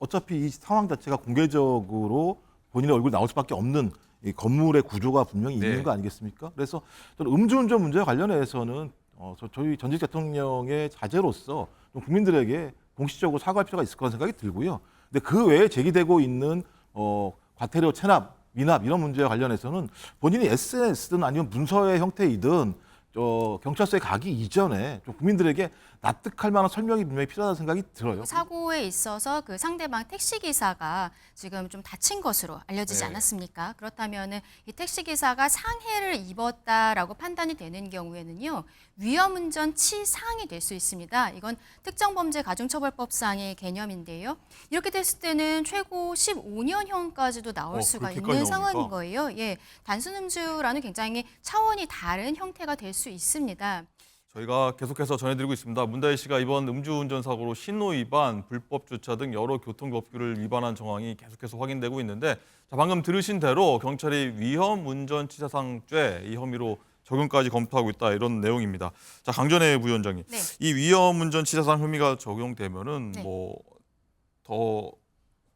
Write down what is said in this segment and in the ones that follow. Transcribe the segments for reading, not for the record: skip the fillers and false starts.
어차피 이 상황 자체가 공개적으로 본인의 얼굴 나올 수밖에 없는 이 건물의 구조가 분명히 있는 네. 거 아니겠습니까? 그래서 저는 음주운전 문제와 관련해서는 저희 전직 대통령의 자제로서 좀 국민들에게 공식적으로 사과할 필요가 있을 거라는 생각이 들고요. 근데 그 외에 제기되고 있는 과태료 체납, 미납 이런 문제와 관련해서는 본인이 SNS든 아니면 문서의 형태이든 경찰서에 가기 이전에 좀 국민들에게 납득할 만한 설명이 분명히 필요하다는 생각이 들어요. 사고에 있어서 그 상대방 택시 기사가 지금 좀 다친 것으로 알려지지 네. 않았습니까? 그렇다면은 이 택시 기사가 상해를 입었다라고 판단이 되는 경우에는요, 위험운전 치상이 될 수 있습니다. 이건 특정범죄가중처벌법상의 개념인데요. 이렇게 됐을 때는 최고 15년형까지도 나올 수가 그렇게까지 있는 나옵니까? 상황인 거예요. 예, 단순 음주라는 굉장히 차원이 다른 형태가 될 수 있습니다. 저희가 계속해서 전해드리고 있습니다. 문다혜 씨가 이번 음주운전 사고로 신호 위반, 불법 주차 등 여러 교통법규를 위반한 정황이 계속해서 확인되고 있는데, 자, 방금 들으신 대로 경찰이 위험운전치사상죄 이 혐의로 적용까지 검토하고 있다 이런 내용입니다. 자, 강전혜 부위원장님, 네. 이 위험운전치사상 혐의가 적용되면은 네. 뭐 더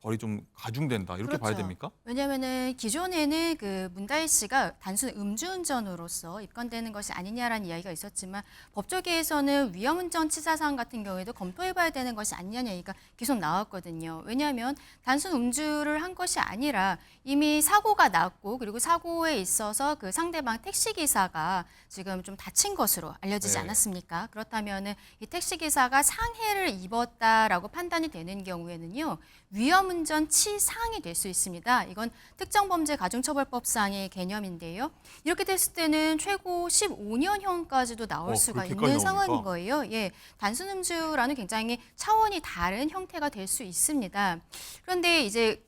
벌이 좀 가중된다 이렇게 봐야 됩니까? 왜냐하면은 기존에는 그 문다혜 씨가 단순 음주운전으로서 입건되는 것이 아니냐라는 이야기가 있었지만 법조계에서는 위험운전치사상 같은 경우에도 검토해봐야 되는 것이 아니냐는 얘기가 계속 나왔거든요. 왜냐하면 단순 음주를 한 것이 아니라 이미 사고가 났고 그리고 사고에 있어서 그 상대방 택시 기사가 지금 좀 다친 것으로 알려지지 네. 않았습니까? 그렇다면은 이 택시 기사가 상해를 입었다라고 판단이 되는 경우에는요, 위험운전 치상이 될 수 있습니다. 이건 특정범죄가중처벌법상의 개념인데요. 이렇게 됐을 때는 최고 15년형까지도 나올 수가 그렇게까지 있는 나옵니까? 상황인 거예요. 예, 단순 음주라는 굉장히 차원이 다른 형태가 될 수 있습니다. 그런데 이제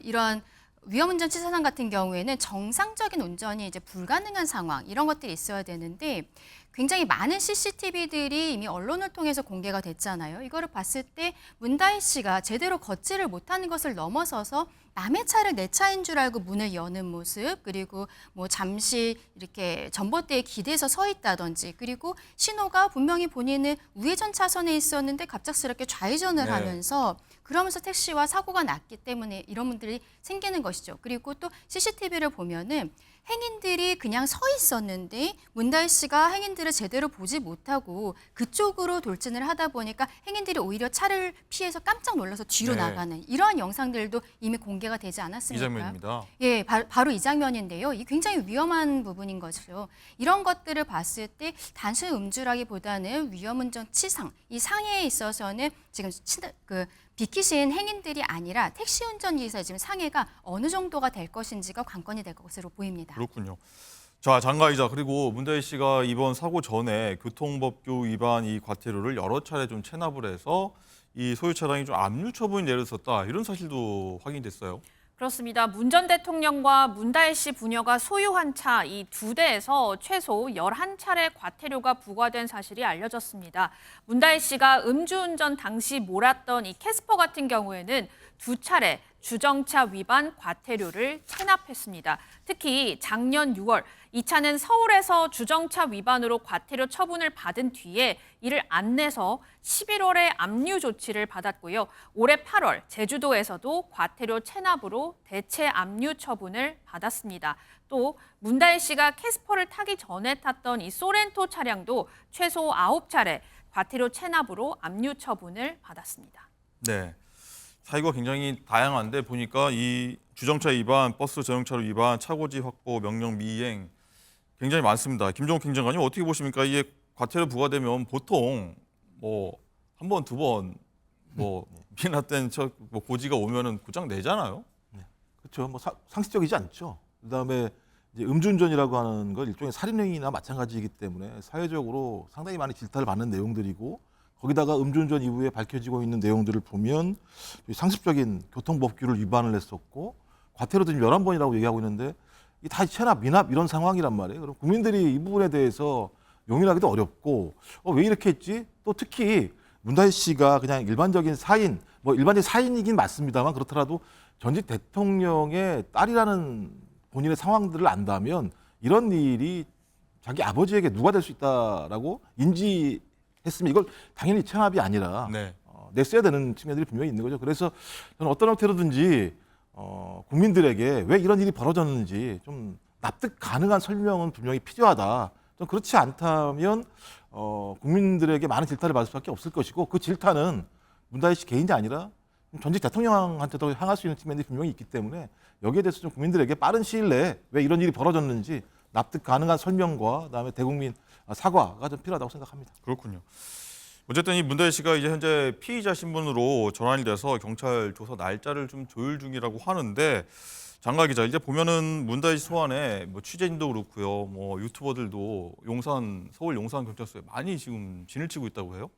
이런 위험운전 치사상 같은 경우에는 정상적인 운전이 이제 불가능한 상황 이런 것들이 있어야 되는데 굉장히 많은 CCTV들이 이미 언론을 통해서 공개가 됐잖아요. 이거를 봤을 때 문다혜 씨가 제대로 걷지를 못하는 것을 넘어서서 남의 차를 내 차인 줄 알고 문을 여는 모습, 그리고 뭐 잠시 이렇게 전봇대에 기대서 서 있다든지, 그리고 신호가 분명히 본인은 우회전 차선에 있었는데 갑작스럽게 좌회전을 네. 하면서 그러면서 택시와 사고가 났기 때문에 이런 문들이 생기는 것이죠. 그리고 또 CCTV를 보면은 행인들이 그냥 서 있었는데 문다혜 씨가 행인들을 제대로 보지 못하고 그쪽으로 돌진을 하다 보니까 행인들이 오히려 차를 피해서 깜짝 놀라서 뒤로 네. 나가는 이러한 영상들도 이미 공개가 되지 이 않았습니까? 장면입니다. 예, 바로 이 장면인데요. 이 굉장히 위험한 부분인 거죠. 이런 것들을 봤을 때 단순 음주라기보다는 위험운전 치상, 이 상해에 있어서는 지금 비키신 행인들이 아니라 택시 운전기사의 지금 상해가 어느 정도가 될 것인지가 관건이 될 것으로 보입니다. 그렇군요. 자, 장가이자 그리고 문다혜 씨가 이번 사고 전에 교통법규 위반 이 과태료를 여러 차례 좀 체납을 해서 이 소유 차량이 좀 압류 처분이 내렸었다 이런 사실도 확인됐어요. 그렇습니다. 문 전 대통령과 문다혜 씨 부녀가 소유한 차 이 두 대에서 최소 11차례 과태료가 부과된 사실이 알려졌습니다. 문다혜 씨가 음주운전 당시 몰았던 이 캐스퍼 같은 경우에는 2차례 주정차 위반 과태료를 체납했습니다. 특히 작년 6월 이 차는 서울에서 주정차 위반으로 과태료 처분을 받은 뒤에 이를 안 내서 11월에 압류 조치를 받았고요. 올해 8월 제주도에서도 과태료 체납으로 대체 압류 처분을 받았습니다. 또 문다혜 씨가 캐스퍼를 타기 전에 탔던 이 소렌토 차량도 최소 9차례 과태료 체납으로 압류 처분을 받았습니다. 네. 사유가 굉장히 다양한데 보니까 이 주정차 위반, 버스 전용차로 위반, 차고지 확보, 명령 미이행 굉장히 많습니다. 김종욱 행정관님 어떻게 보십니까? 이게 과태료 부과되면 보통 뭐 한 번, 두 번 뭐 미납된 뭐 고지가 오면은 고장 내잖아요. 그렇죠. 뭐 상식적이지 않죠. 그다음에 이제 음주운전이라고 하는 건 일종의 살인행위나 마찬가지이기 때문에 사회적으로 상당히 많이 질타를 받는 내용들이고 거기다가 음주운전 이후에 밝혀지고 있는 내용들을 보면 상습적인 교통법규를 위반을 했었고 과태료도 지금 11번이라고 얘기하고 있는데 이 다 체납, 미납 이런 상황이란 말이에요. 그럼 국민들이 이 부분에 대해서 용인하기도 어렵고 왜 이렇게 했지? 또 특히 문다혜 씨가 그냥 일반적인 사인, 뭐 일반적인 사인이긴 맞습니다만 그렇더라도 전직 대통령의 딸이라는 본인의 상황들을 안다면 이런 일이 자기 아버지에게 누가 될 수 있다라고 인지했으면 이걸 당연히 체납이 아니라 네. 냈어야 되는 측면들이 분명히 있는 거죠. 그래서 저는 어떤 형태로든지 국민들에게 왜 이런 일이 벌어졌는지 좀 납득 가능한 설명은 분명히 필요하다. 좀 그렇지 않다면 국민들에게 많은 질타를 받을 수밖에 없을 것이고 그 질타는 문다혜 씨 개인이 아니라 전직 대통령한테도 향할 수 있는 측면이 분명히 있기 때문에 여기에 대해서 좀 국민들에게 빠른 시일 내에 왜 이런 일이 벌어졌는지 납득 가능한 설명과 그다음에 대국민 사과가 좀 필요하다고 생각합니다. 그렇군요. 어쨌든 이 문다혜 씨가 이제 현재 피의자 신분으로 전환이 돼서 경찰 조사 날짜를 좀 조율 중이라고 하는데 장가 기자, 이제 보면은 문다혜 씨 소환에 뭐 취재진도 그렇고요, 뭐 유튜버들도 서울 용산 경찰서에 많이 지금 진을 치고 있다고 해요.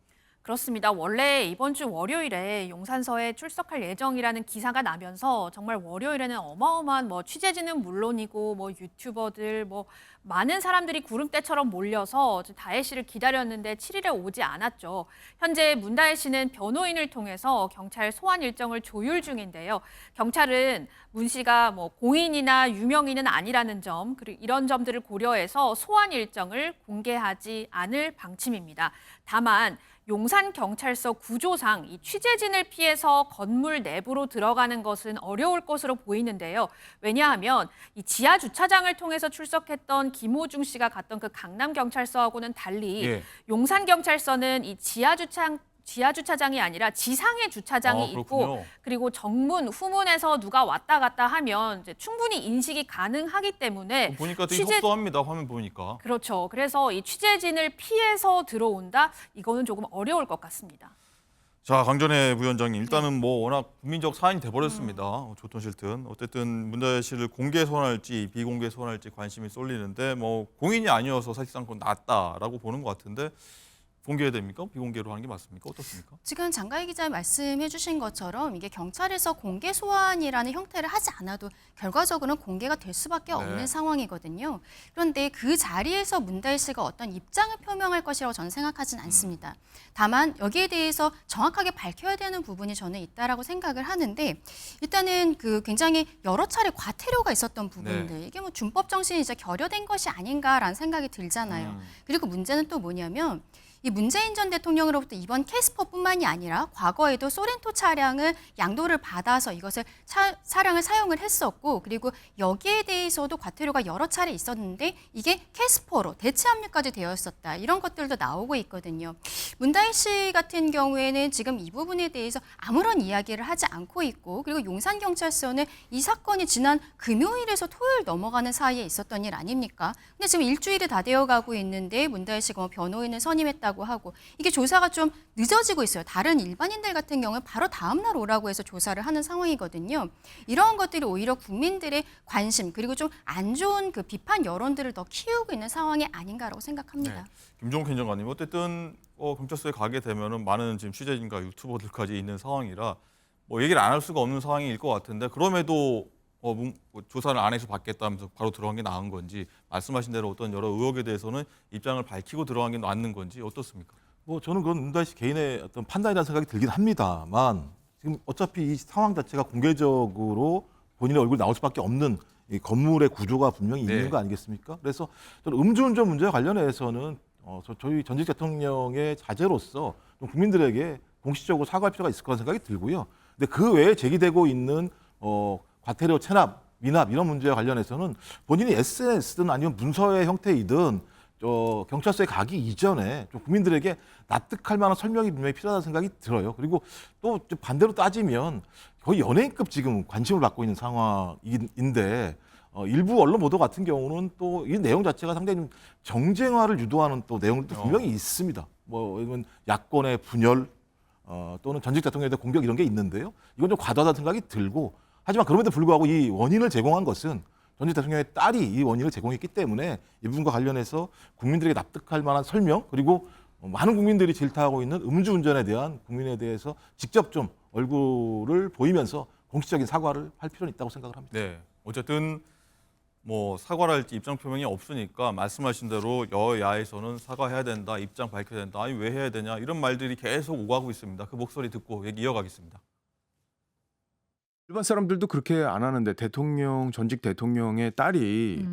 그렇습니다. 원래 이번 주 월요일에 용산서에 출석할 예정이라는 기사가 나면서 정말 월요일에는 어마어마한 뭐 취재진은 물론이고 뭐 유튜버들 뭐 많은 사람들이 구름대처럼 몰려서 다혜 씨를 기다렸는데 7일에 오지 않았죠. 현재 문다혜 씨는 변호인을 통해서 경찰 소환 일정을 조율 중인데요. 경찰은 문 씨가 뭐 공인이나 유명인은 아니라는 점, 그리고 이런 점들을 고려해서 소환 일정을 공개하지 않을 방침입니다. 다만 용산경찰서 구조상 이 취재진을 피해서 건물 내부로 들어가는 것은 어려울 것으로 보이는데요. 왜냐하면 이 지하 주차장을 통해서 출석했던 김호중 씨가 갔던 그 강남경찰서하고는 달리 예. 용산경찰서는 이 지하 주차장이 아니라 지상에 주차장이 있고 그렇군요. 그리고 정문, 후문에서 누가 왔다 갔다 하면 이제 충분히 인식이 가능하기 때문에 보니까 되게 협소합니다. 화면 보니까. 그렇죠. 그래서 이 취재진을 피해서 들어온다? 이거는 조금 어려울 것 같습니다. 자, 강전혜 부위원장님, 일단은 뭐 워낙 국민적 사안이 돼버렸습니다. 좋든 싫든. 어쨌든 문다혜 씨를 공개 소환할지 비공개 소환할지 관심이 쏠리는데 뭐 공인이 아니어서 사실상 그건 낫다라고 보는 것 같은데 공개해야 됩니까? 비공개로 하는 게 맞습니까? 어떻습니까? 지금 장가희 기자 말씀해 주신 것처럼 이게 경찰에서 공개 소환이라는 형태를 하지 않아도 결과적으로는 공개가 될 수밖에 없는 상황이거든요. 그런데 그 자리에서 문다혜 씨가 어떤 입장을 표명할 것이라고 저는 생각하진 않습니다. 다만 여기에 대해서 정확하게 밝혀야 되는 부분이 저는 있다라고 생각을 하는데 일단은 그 굉장히 여러 차례 과태료가 있었던 부분들 이게 뭐 준법 정신이 이제 결여된 것이 아닌가라는 생각이 들잖아요. 그리고 문제는 또 뭐냐면 이 문재인 전 대통령으로부터 이번 캐스퍼뿐만이 아니라 과거에도 소렌토 차량을 양도를 받아서 이것을 차량을 사용을 했었고 그리고 여기에 대해서도 과태료가 여러 차례 있었는데 이게 캐스퍼로 대체 압류까지 되어 있었다. 이런 것들도 나오고 있거든요. 문다혜 씨 같은 경우에는 지금 이 부분에 대해서 아무런 이야기를 하지 않고 있고 그리고 용산경찰서는 이 사건이 지난 금요일에서 토요일 넘어가는 사이에 있었던 일 아닙니까? 근데 지금 일주일이 다 되어가고 있는데 문다혜 씨가 뭐 변호인을 선임했다 하고 이게 조사가 좀 늦어지고 있어요. 다른 일반인들 같은 경우는 바로 다음 날 오라고 해서 조사를 하는 상황이거든요. 이러한 것들이 오히려 국민들의 관심 그리고 좀 안 좋은 그 비판 여론들을 더 키우고 있는 상황이 아닌가라고 생각합니다. 김종욱 행정관님, 어쨌든 경찰서에 가게 되면은 많은 지금 취재진과 유튜버들까지 있는 상황이라 뭐 얘기를 안 할 수가 없는 상황일 것 같은데 그럼에도 조사를 안 해서 받겠다면서 바로 들어간 게 나은 건지 말씀하신 대로 어떤 여러 의혹에 대해서는 입장을 밝히고 들어간 게 맞는 건지 어떻습니까? 뭐 저는 그건 문다혜 씨 개인의 어떤 판단이라는 생각이 들긴 합니다만 지금 어차피 이 상황 자체가 공개적으로 본인의 얼굴이 나올 수밖에 없는 이 건물의 구조가 분명히 있는 거 아니겠습니까? 그래서 저는 음주운전 문제와 관련해서는 저희 전직 대통령의 자제로서 좀 국민들에게 공식적으로 사과할 필요가 있을 거라는 생각이 들고요. 근데 그 외에 제기되고 있는 과태료 체납, 미납 이런 문제와 관련해서는 본인이 SNS든 아니면 문서의 형태이든 경찰서에 가기 이전에 좀 국민들에게 납득할 만한 설명이 분명히 필요하다는 생각이 들어요. 그리고 또 반대로 따지면 거의 연예인급 지금 관심을 받고 있는 상황인데 일부 언론 보도 같은 경우는 또 이 내용 자체가 상당히 좀 정쟁화를 유도하는 또 내용도 분명히 있습니다. 뭐 이건 야권의 분열 또는 전직 대통령에 대한 공격 이런 게 있는데요. 이건 좀 과도하다는 생각이 들고 하지만 그럼에도 불구하고 이 원인을 제공한 것은 전직 대통령의 딸이 이 원인을 제공했기 때문에 이 부분과 관련해서 국민들에게 납득할 만한 설명 그리고 많은 국민들이 질타하고 있는 음주운전에 대한 국민에 대해서 직접 좀 얼굴을 보이면서 공식적인 사과를 할 필요는 있다고 생각을 합니다. 네, 어쨌든 뭐 사과를 할지 입장 표명이 없으니까 말씀하신 대로 여야에서는 사과해야 된다, 입장 밝혀야 된다, 아니 왜 해야 되냐 이런 말들이 계속 오가고 있습니다. 그 목소리 듣고 얘기 이어가겠습니다. 일반 사람들도 그렇게 안 하는데 전직 대통령의 딸이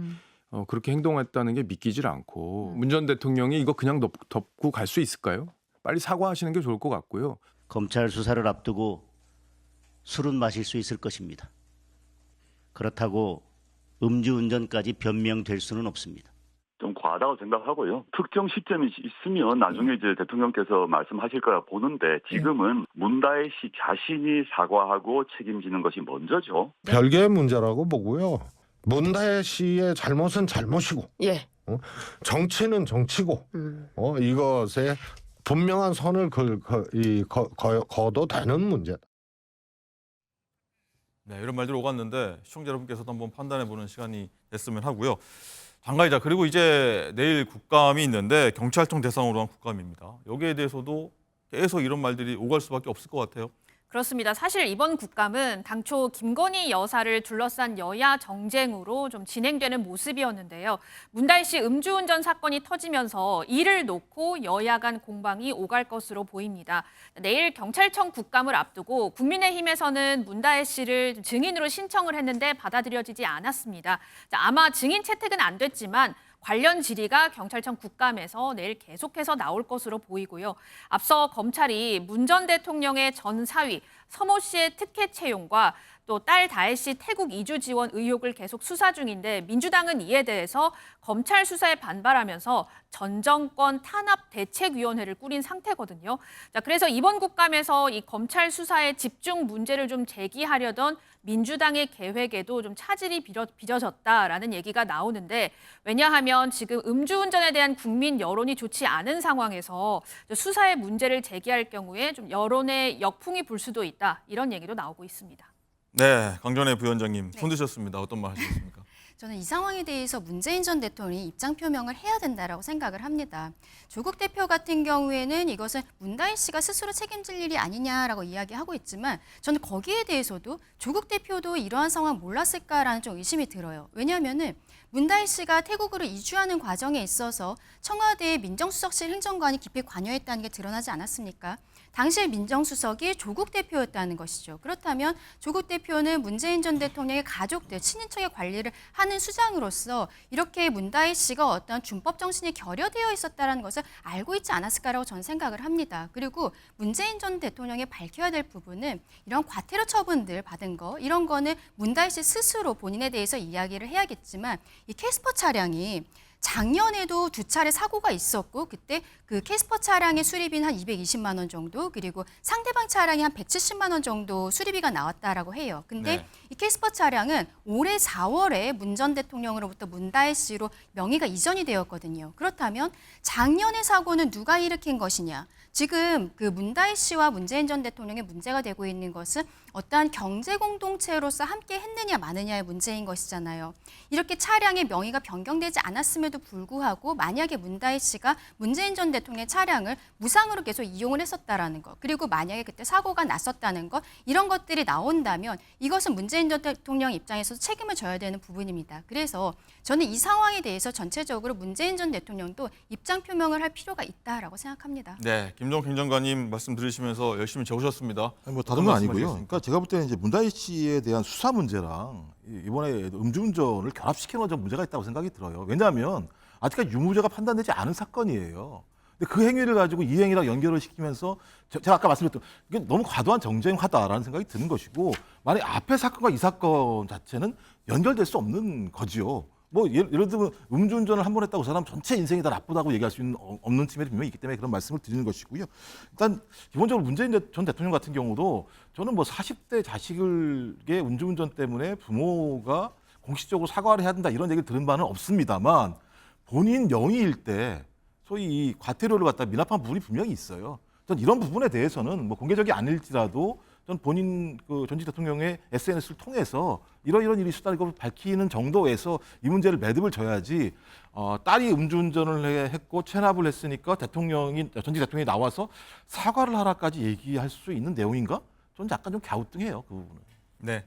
그렇게 행동했다는 게 믿기질 않고 문 전 대통령이 이거 그냥 덮고 갈 수 있을까요? 빨리 사과하시는 게 좋을 것 같고요. 검찰 수사를 앞두고 술은 마실 수 있을 것입니다. 그렇다고 음주운전까지 변명될 수는 없습니다. 좀 과하다고 생각하고요. 특정 시점이 있으면 나중에 이제 대통령께서 말씀하실 거라 보는데 지금은 문다혜 씨 자신이 사과하고 책임지는 것이 먼저죠. 별개의 문제라고 보고요. 문다혜 씨의 잘못은 잘못이고, 예. 정치는 정치고, 이것에 분명한 선을 거도 되는 문제다. 네, 이런 말들이 오갔는데 시청자 여러분께서도 한번 판단해보는 시간이 됐으면 하고요. 장관이자 그리고 이제 내일 국감이 있는데 경찰청 대상으로 한 국감입니다. 여기에 대해서도 계속 이런 말들이 오갈 수밖에 없을 것 같아요. 그렇습니다. 사실 이번 국감은 당초 김건희 여사를 둘러싼 여야 정쟁으로 좀 진행되는 모습이었는데요. 문다혜 씨 음주운전 사건이 터지면서 이를 놓고 여야 간 공방이 오갈 것으로 보입니다. 내일 경찰청 국감을 앞두고 국민의힘에서는 문다혜 씨를 증인으로 신청을 했는데 받아들여지지 않았습니다. 아마 증인 채택은 안 됐지만 관련 질의가 경찰청 국감에서 내일 계속해서 나올 것으로 보이고요. 앞서 검찰이 문 전 대통령의 전 사위 서모 씨의 특혜 채용과 또 딸 다혜 씨 태국 이주 지원 의혹을 계속 수사 중인데 민주당은 이에 대해서 검찰 수사에 반발하면서 전 정권 탄압 대책위원회를 꾸린 상태거든요. 자, 그래서 이번 국감에서 이 검찰 수사에 집중 문제를 좀 제기하려던 민주당의 계획에도 좀 차질이 빚어졌다라는 얘기가 나오는데 왜냐하면 지금 음주운전에 대한 국민 여론이 좋지 않은 상황에서 수사에 문제를 제기할 경우에 좀 여론의 역풍이 불 수도 있다 이런 얘기도 나오고 있습니다. 네, 강전혜 부위원장님 손 드셨습니다. 어떤 말 하시겠습니까? 저는 이 상황에 대해서 문재인 전 대통령이 입장 표명을 해야 된다라고 생각을 합니다. 조국 대표 같은 경우에는 이것은 문다혜 씨가 스스로 책임질 일이 아니냐라고 이야기하고 있지만 저는 거기에 대해서도 조국 대표도 이러한 상황 몰랐을까라는 좀 의심이 들어요. 왜냐하면은 문다혜 씨가 태국으로 이주하는 과정에 있어서 청와대의 민정수석실 행정관이 깊이 관여했다는 게 드러나지 않았습니까? 당시 민정수석이 조국 대표였다는 것이죠. 그렇다면 조국 대표는 문재인 전 대통령의 가족들, 친인척의 관리를 하는 수장으로서 이렇게 문다혜 씨가 어떤 준법 정신이 결여되어 있었다는 것을 알고 있지 않았을까라고 저는 생각을 합니다. 그리고 문재인 전 대통령이 밝혀야 될 부분은 이런 과태료 처분들 받은 거, 이런 거는 문다혜 씨 스스로 본인에 대해서 이야기를 해야겠지만 이 캐스퍼 차량이 작년에도 2차례 사고가 있었고 그때 그 캐스퍼 차량의 수리비는 한 220만 원 정도 그리고 상대방 차량이 한 170만 원 정도 수리비가 나왔다라고 해요. 근데 이 캐스퍼 차량은 올해 4월에 문 전 대통령으로부터 문다혜 씨로 명의가 이전이 되었거든요. 그렇다면 작년의 사고는 누가 일으킨 것이냐? 지금 그 문다혜 씨와 문재인 전 대통령의 문제가 되고 있는 것은 어떠한 경제 공동체로서 함께 했느냐 마느냐의 문제인 것이잖아요. 이렇게 차량의 명의가 변경되지 않았음에도 불구하고 만약에 문다혜 씨가 문재인 전 대통령의 차량을 무상으로 계속 이용을 했었다라는 것, 그리고 만약에 그때 사고가 났었다는 것, 이런 것들이 나온다면 이것은 문재인 전 대통령 입장에서도 책임을 져야 되는 부분입니다. 그래서 저는 이 상황에 대해서 전체적으로 문재인 전 대통령도 입장 표명을 할 필요가 있다라고 생각합니다. 네, 김종필 장관님 말씀 들으시면서 열심히 적으셨습니다. 아니, 뭐 다른 건 아니고요. 그러니까 제가 볼 때는 이제 문다혜 씨에 대한 수사 문제랑 이번에 음주운전을 결합시키는 건 좀 문제가 있다고 생각이 들어요. 왜냐하면 아직까지 유무죄가 판단되지 않은 사건이에요. 근데 그 행위를 가지고 이 행위랑 연결을 시키면서 제가 아까 말씀드렸던 이게 너무 과도한 정쟁화다라는 생각이 드는 것이고 만약 앞에 사건과 이 사건 자체는 연결될 수 없는 거지요. 뭐 예를 들면 음주운전을 한 번 했다고 그 사람 전체 인생이 다 나쁘다고 얘기할 수 있는 없는 측면이 분명히 있기 때문에 그런 말씀을 드리는 것이고요. 일단 기본적으로 문재인 전 대통령 같은 경우도 저는 뭐 40대 자식의 음주운전 때문에 부모가 공식적으로 사과를 해야 된다 이런 얘기를 들은 바는 없습니다만 본인 영위일 때 소위 이 과태료를 갖다 미납한 부분이 분명히 있어요. 전 이런 부분에 대해서는 뭐 공개적이 아닐지라도 전 본인 그 전직 대통령의 SNS를 통해서 이런 일이 있었다는 걸 밝히는 정도에서 이 문제를 매듭을 져야지 딸이 음주운전을 했고 체납을 했으니까 전직 대통령이 나와서 사과를 하라까지 얘기할 수 있는 내용인가? 저는 약간 좀 갸우뚱해요, 그 부분은. 네.